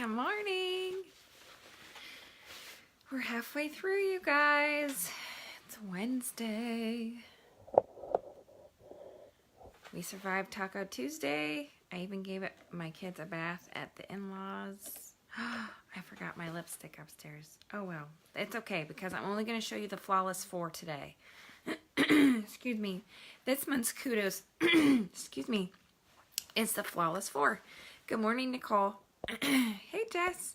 Good morning. We're halfway through, you guys. It's Wednesday. We survived Taco Tuesday. I even gave my kids a bath at the in-laws. I forgot my lipstick upstairs. Oh well, it's okay because I'm only going to show you the Flawless 4 today. Excuse me. This month's kudos, excuse me, is the Flawless 4. Good morning, Nicole. Hey, Jess.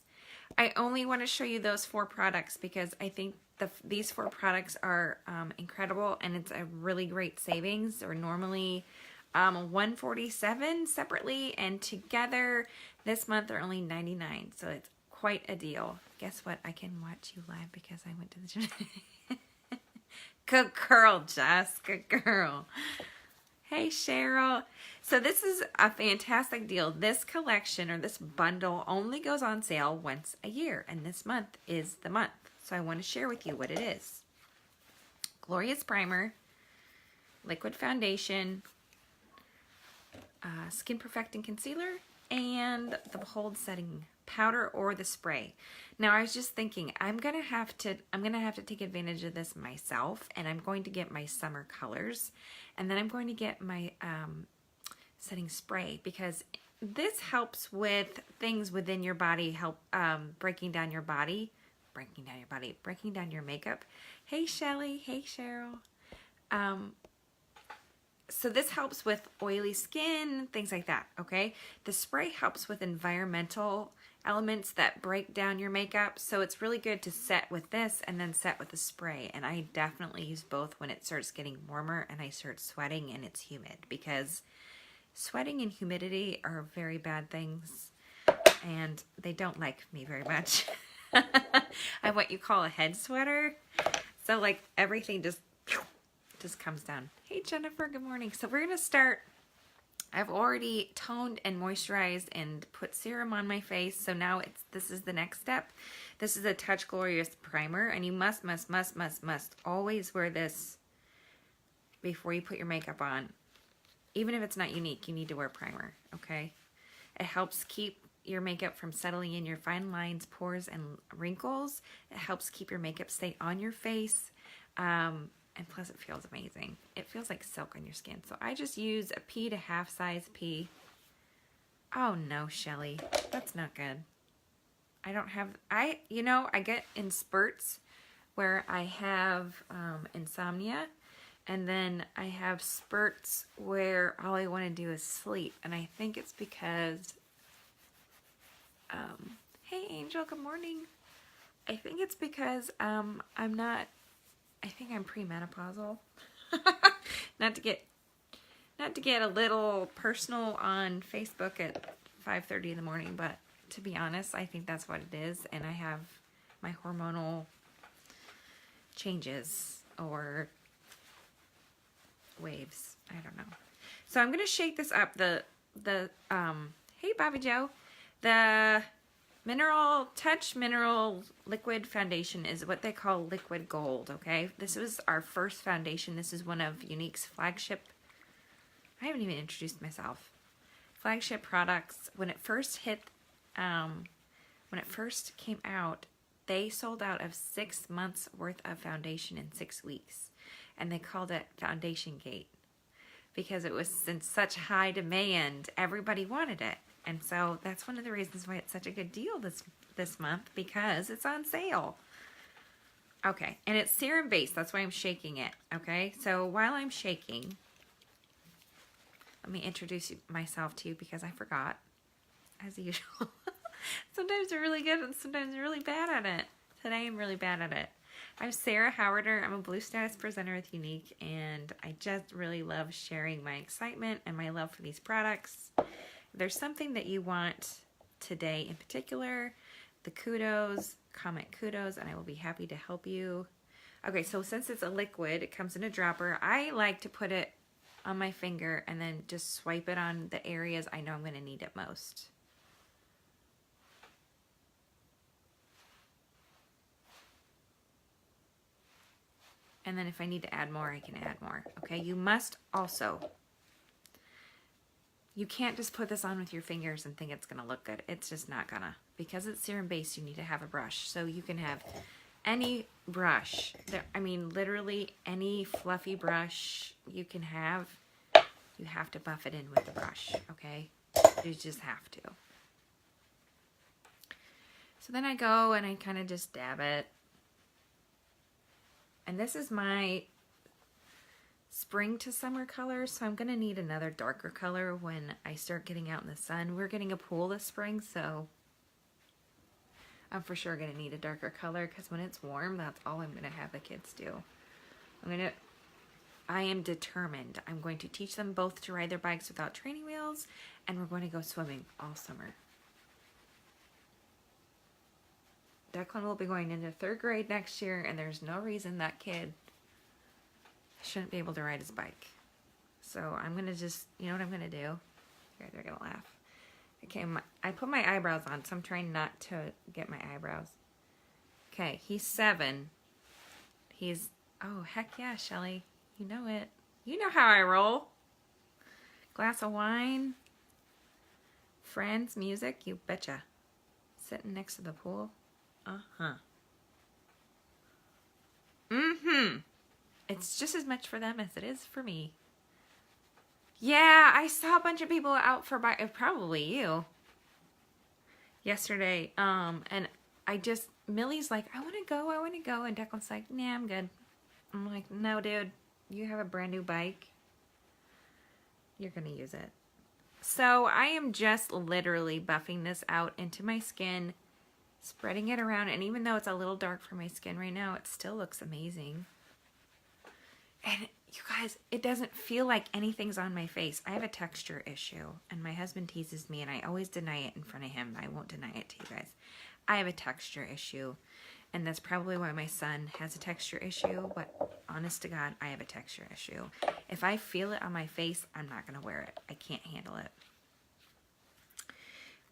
I only want to show you those 4 products because I think these 4 products are incredible, and it's a really great savings. They're normally $147 separately, and together this month they're only $99, so it's quite a deal. Guess what? I can watch you live because I went to the gym. Good girl, Jess. Good girl. Hey, Cheryl. So this is a fantastic deal. This collection or this bundle only goes on sale once a year, and this month is the month. So I want to share with you what it is. Glorious Primer, Liquid Foundation, Skin Perfecting Concealer, and the Hold Setting Powder or the spray. Now I was just thinking I'm gonna have to take advantage of this myself, and I'm going to get my summer colors, and then I'm going to get my setting spray because this helps with things within your body, help breaking down your makeup. Hey Shelly, hey Cheryl. So this helps with oily skin, things like that, okay? The spray helps with environmental elements that break down your makeup, so it's really good to set with this and then set with the spray. And I definitely use both when it starts getting warmer and I start sweating and it's humid, because sweating and humidity are very bad things and they don't like me very much. I'm what you call a head sweater, so like everything just comes down. Hey Jennifer, good morning. So we're gonna start. I've already toned and moisturized and put serum on my face, so now this is the next step. This is a Touch Glorious Primer, and you must always wear this before you put your makeup on. Even if it's not Younique, you need to wear primer, okay? It helps keep your makeup from settling in your fine lines, pores, and wrinkles. It helps keep your makeup stay on your face. And plus it feels amazing. It feels like silk on your skin. So I just use a pea to half size pea. Oh no, Shelly, that's not good. I don't have, I get in spurts where I have insomnia, and then I have spurts where all I want to do is sleep. And I think it's because, hey Angel, good morning. I think it's because I think I'm premenopausal. Not to get a little personal on Facebook at 5:30 in the morning, but to be honest, I think that's what it is, and I have my hormonal changes or waves. I don't know. So I'm gonna shake this up. Hey Bobby Joe, the Touch Mineral Liquid Foundation is what they call liquid gold, okay? This was our first foundation. This is one of Younique's flagship, I haven't even introduced myself, flagship products. When it first came out, they sold out of 6 months worth of foundation in 6 weeks. And they called it Foundation Gate because it was in such high demand. Everybody wanted it. And so that's one of the reasons why it's such a good deal this month, because it's on sale. Okay, and it's serum based. That's why I'm shaking it. Okay, so while I'm shaking, let me introduce myself to you because I forgot, as usual. Sometimes they're really good and sometimes they're really bad at it. Today I'm really bad at it. I'm Sarah Howarder. I'm a Blue Status presenter with Younique, and I just really love sharing my excitement and my love for these products. If there's something that you want today in particular, the kudos, comment kudos, and I will be happy to help you. Okay, so since it's a liquid, it comes in a dropper. I like to put it on my finger and then just swipe it on the areas I know I'm going to need it most. And then if I need to add more, I can add more. Okay, you must also You can't just put this on with your fingers and think it's going to look good. It's just not gonna. Because it's serum based, you need to have a brush. So you can have any brush. I mean, literally any fluffy brush you can have. You have to buff it in with the brush, okay? You just have to. So then I go and I kind of just dab it. And this is my spring to summer color, so I'm going to need another darker color when I start getting out in the sun. We're getting a pool this spring, so I'm for sure going to need a darker color because when it's warm, that's all I'm going to have the kids do. I am determined. I'm going to teach them both to ride their bikes without training wheels, and we're going to go swimming all summer. Declan will be going into 3rd grade next year, and there's no reason that kid shouldn't be able to ride his bike. So I'm going to just, you know what I'm going to do? You guys are going to laugh. Okay, I put my eyebrows on, so I'm trying not to get my eyebrows. Okay, he's 7. Oh, heck yeah, Shelly. You know it. You know how I roll. Glass of wine. Friends, music, you betcha. Sitting next to the pool. Uh-huh. Mm-hmm. It's just as much for them as it is for me. Yeah, I saw a bunch of people out for bike, probably you, yesterday. And Millie's like, I want to go. And Declan's like, nah, I'm good. I'm like, no, dude, you have a brand new bike. You're going to use it. So I am just literally buffing this out into my skin, spreading it around. And even though it's a little dark for my skin right now, it still looks amazing. And you guys, it doesn't feel like anything's on my face. I have a texture issue, and my husband teases me, and I always deny it in front of him. I won't deny it to you guys. I have a texture issue, and that's probably why my son has a texture issue, but honest to God, I have a texture issue. If I feel it on my face, I'm not going to wear it. I can't handle it.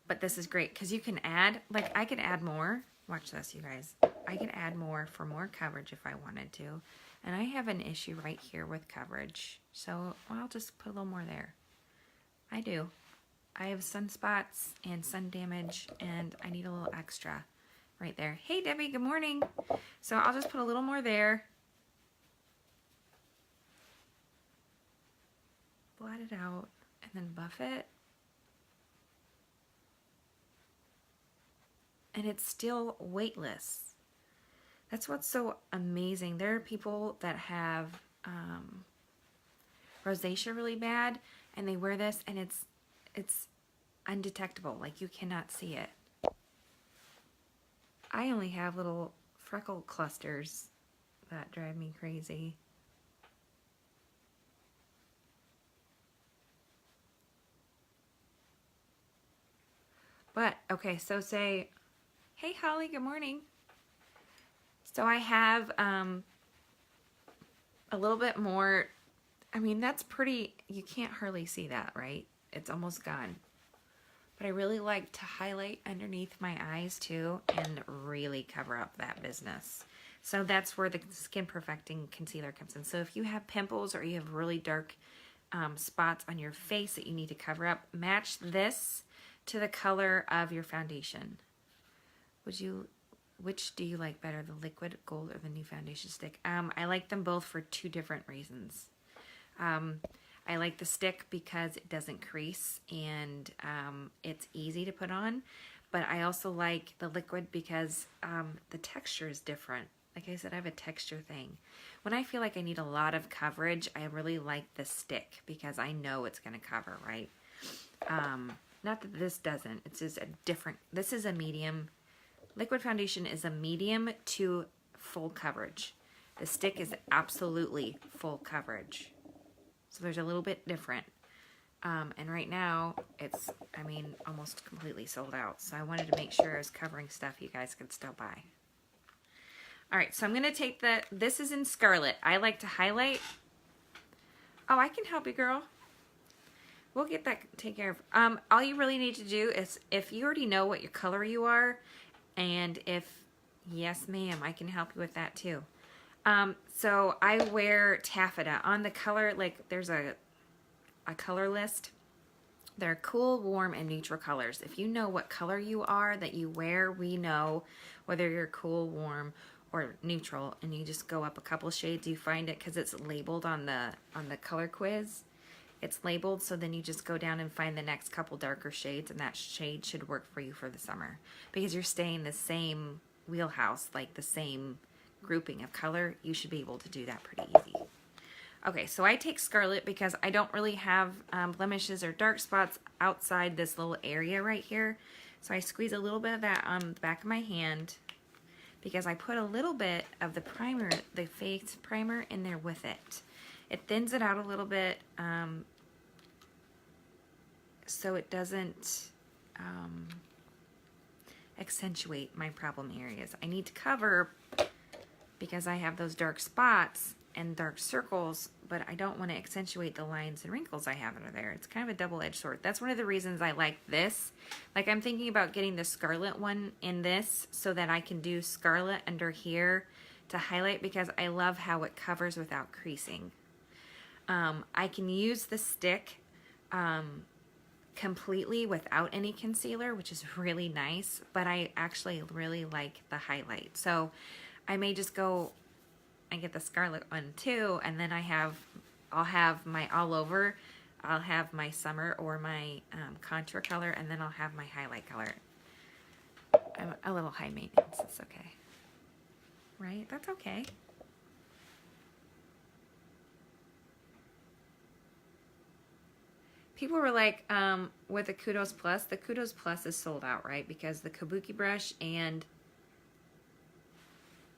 But this is great, because you can add, like I could add more. Watch this, you guys. I could add more for more coverage if I wanted to. And I have an issue right here with coverage. So I'll just put a little more there. I do. I have sunspots and sun damage, and I need a little extra right there. Hey, Debbie, good morning. So I'll just put a little more there. Blot it out and then buff it. And it's still weightless. That's what's so amazing. There are people that have rosacea really bad, and they wear this, and it's undetectable. Like, you cannot see it. I only have little freckle clusters that drive me crazy. But, okay, so say, hey, Holly, good morning. So I have a little bit more, I mean, that's pretty, you can't hardly see that, right? It's almost gone. But I really like to highlight underneath my eyes too and really cover up that business. So that's where the Skin Perfecting Concealer comes in. So if you have pimples or you have really dark spots on your face that you need to cover up, match this to the color of your foundation. Which do you like better, the liquid gold or the new foundation stick? I like them both for 2 different reasons. I like the stick because it doesn't crease and it's easy to put on. But I also like the liquid because the texture is different. Like I said, I have a texture thing. When I feel like I need a lot of coverage, I really like the stick because I know it's going to cover, right? Not that this doesn't. It's just a different, this is a medium. Liquid foundation is a medium to full coverage. The stick is absolutely full coverage. So there's a little bit different. And right now, it's, I mean, almost completely sold out. So I wanted to make sure I was covering stuff you guys could still buy. All right, so I'm going to take this is in Scarlet. I like to highlight. Oh, I can help you, girl. We'll get that taken care of. All you really need to do is, if you already know what your color you are, and if, yes ma'am, I can help you with that too. So I wear taffeta. On the color, like there's a color list They're cool, warm, and neutral colors. If you know what color you are that you wear, we know whether you're cool, warm, or neutral. And you just go up a couple shades. You find it because it's labeled on the color quiz. It's labeled, so then you just go down and find the next couple darker shades, and that shade should work for you for the summer. Because you're staying the same wheelhouse, like the same grouping of color, you should be able to do that pretty easy. Okay, so I take Scarlet because I don't really have blemishes or dark spots outside this little area right here. So I squeeze a little bit of that on the back of my hand because I put a little bit of the primer, the face primer, in there with it. It thins it out a little bit so it doesn't accentuate my problem areas. I need to cover because I have those dark spots and dark circles, but I don't want to accentuate the lines and wrinkles I have under there. It's kind of a double-edged sword. That's one of the reasons I like this. Like, I'm thinking about getting the Scarlet one in this so that I can do Scarlet under here to highlight, because I love how it covers without creasing. I can use the stick completely without any concealer, which is really nice, but I actually really like the highlight. So I may just go and get the Scarlet one too, and then I'll have my all over, I'll have my summer or my contour color, and then I'll have my highlight color. I'm a little high maintenance, it's okay. Right? That's okay. People were like, with the Kudos Plus is sold out, right? Because the Kabuki brush and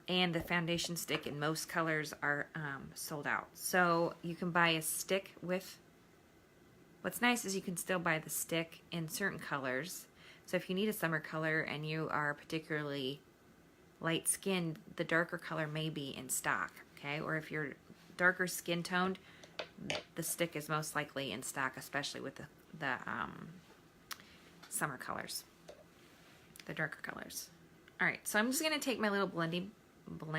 the foundation stick in most colors are sold out. So you can buy a stick with, what's nice is you can still buy the stick in certain colors. So if you need a summer color and you are particularly light skinned, the darker color may be in stock, okay? Or if you're darker skin toned, the stick is most likely in stock, especially with the summer colors, the darker colors. All right, so I'm just gonna take my little blending bud.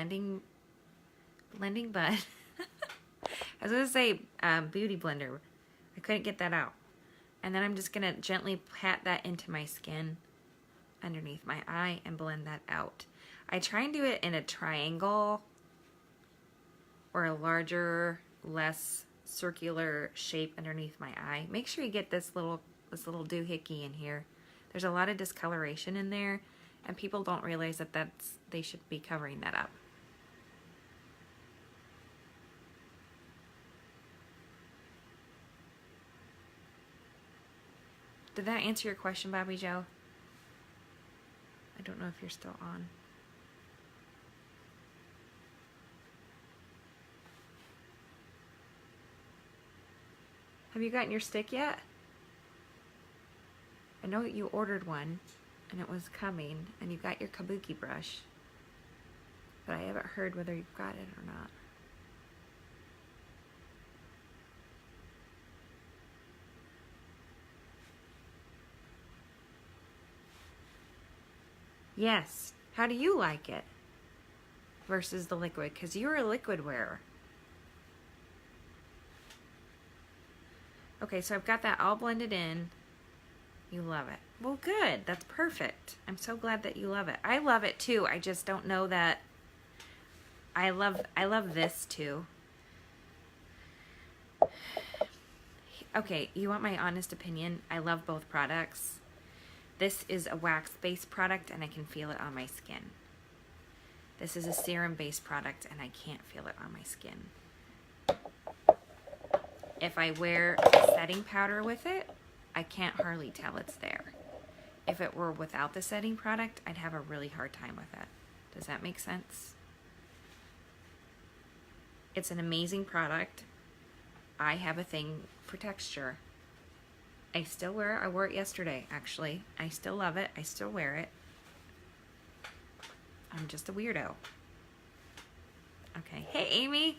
I was gonna say beauty blender. I couldn't get that out. And then I'm just gonna gently pat that into my skin underneath my eye and blend that out. I try and do it in a triangle or a larger, less circular shape underneath my eye. Make sure you get this little doohickey in here. There's a lot of discoloration in there, and people don't realize that they should be covering that up. Did that answer your question, Bobby Joe? I don't know if you're still on. Have you gotten your stick yet? I know you ordered one and it was coming, and you got your Kabuki brush, but I haven't heard whether you've got it or not. Yes. How do you like it versus the liquid? Because you're a liquid wearer. Okay, so I've got that all blended in. You love it. Well, good. That's perfect. I'm so glad that you love it. I love it too. I just don't know that I love this too. Okay, you want my honest opinion? I love both products. This is a wax-based product and I can feel it on my skin. This is a serum-based product and I can't feel it on my skin. If I wear a setting powder with it, I can't hardly tell it's there. If it were without the setting product, I'd have a really hard time with it. Does that make sense? It's an amazing product. I have a thing for texture. I still wear it. I wore it yesterday, actually. I still love it. I still wear it. I'm just a weirdo. Okay. Hey, Amy.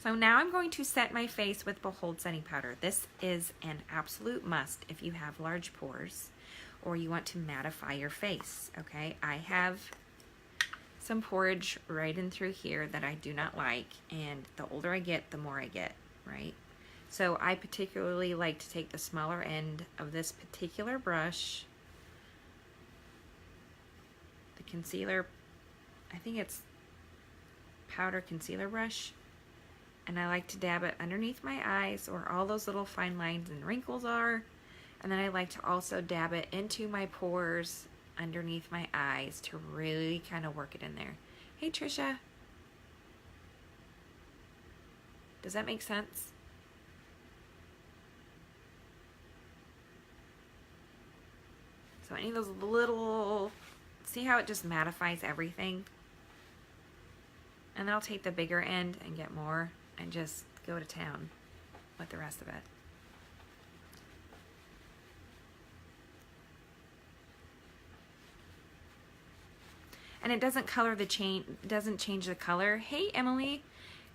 So now I'm going to set my face with Behold Setting Powder. This is an absolute must if you have large pores or you want to mattify your face, okay? I have some porridge right in through here that I do not like, and the older I get, the more I get, right? So I particularly like to take the smaller end of this particular brush, the concealer, I think it's powder concealer brush, and I like to dab it underneath my eyes where all those little fine lines and wrinkles are, and then I like to also dab it into my pores underneath my eyes to really kind of work it in there. Hey Trisha, does that make sense? So any of those little, see how it just mattifies everything? And then I'll take the bigger end and get more and just go to town with the rest of it. And it doesn't color the doesn't change the color. Hey Emily,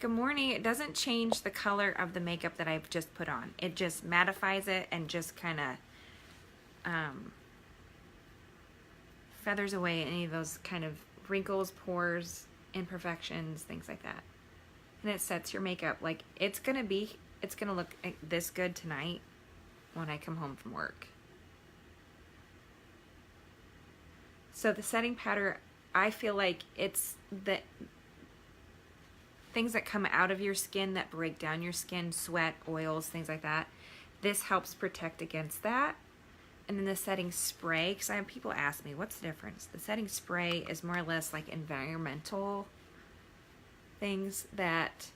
good morning. It doesn't change the color of the makeup that I've just put on. It just mattifies it and just kind of feathers away any of those kind of wrinkles, pores, imperfections, things like that. And it sets your makeup like it's gonna look this good tonight when I come home from work. So the setting powder, I feel like it's the things that come out of your skin that break down your skin, sweat, oils, things like that. This helps protect against that. And then the setting spray, because I have people ask me, what's the difference? The setting spray is more or less like environmental things that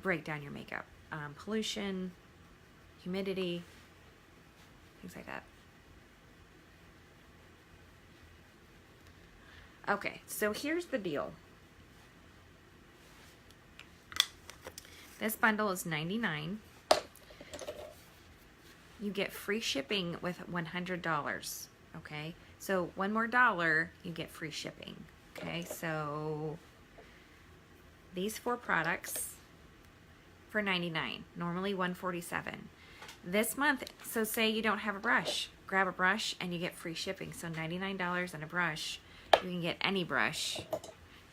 break down your makeup. Pollution, humidity, things like that. Okay, so here's the deal. This bundle is $99. You get free shipping with $100. Okay, so one more dollar, you get free shipping. Okay, so these 4 products for $99, normally $147. This month, so say you don't have a brush, grab a brush and you get free shipping. So $99 and a brush. You can get any brush.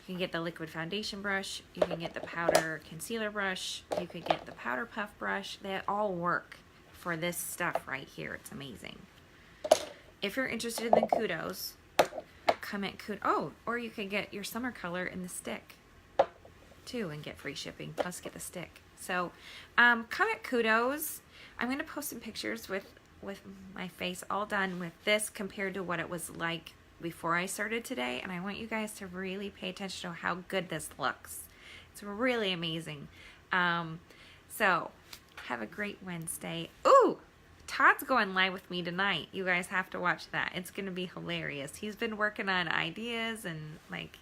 You can get the liquid foundation brush, you can get the powder concealer brush, you could get the powder puff brush. They all work for this stuff right here. It's amazing. If you're interested in the kudos, comment kudos. Oh, or you could get your summer color in the stick too and get free shipping, plus get the stick. So comment kudos. I'm going to post some pictures with my face all done with this compared to what it was like before I started today, and I want you guys to really pay attention to how good this looks. It's really amazing. So have a great Wednesday. Ooh, Todd's going live with me tonight. You guys have to watch that. It's going to be hilarious. He's been working on ideas and like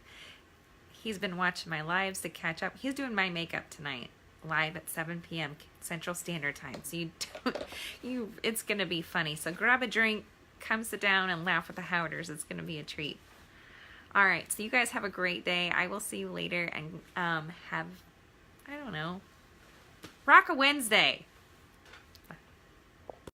he's been watching my lives to catch up. He's doing my makeup tonight live at 7 p.m. Central Standard Time. So it's going to be funny. So grab a drink, come sit down and laugh with the Howders. It's going to be a treat. All right, so you guys have a great day. I will see you later and have, I don't know, rock a Wednesday.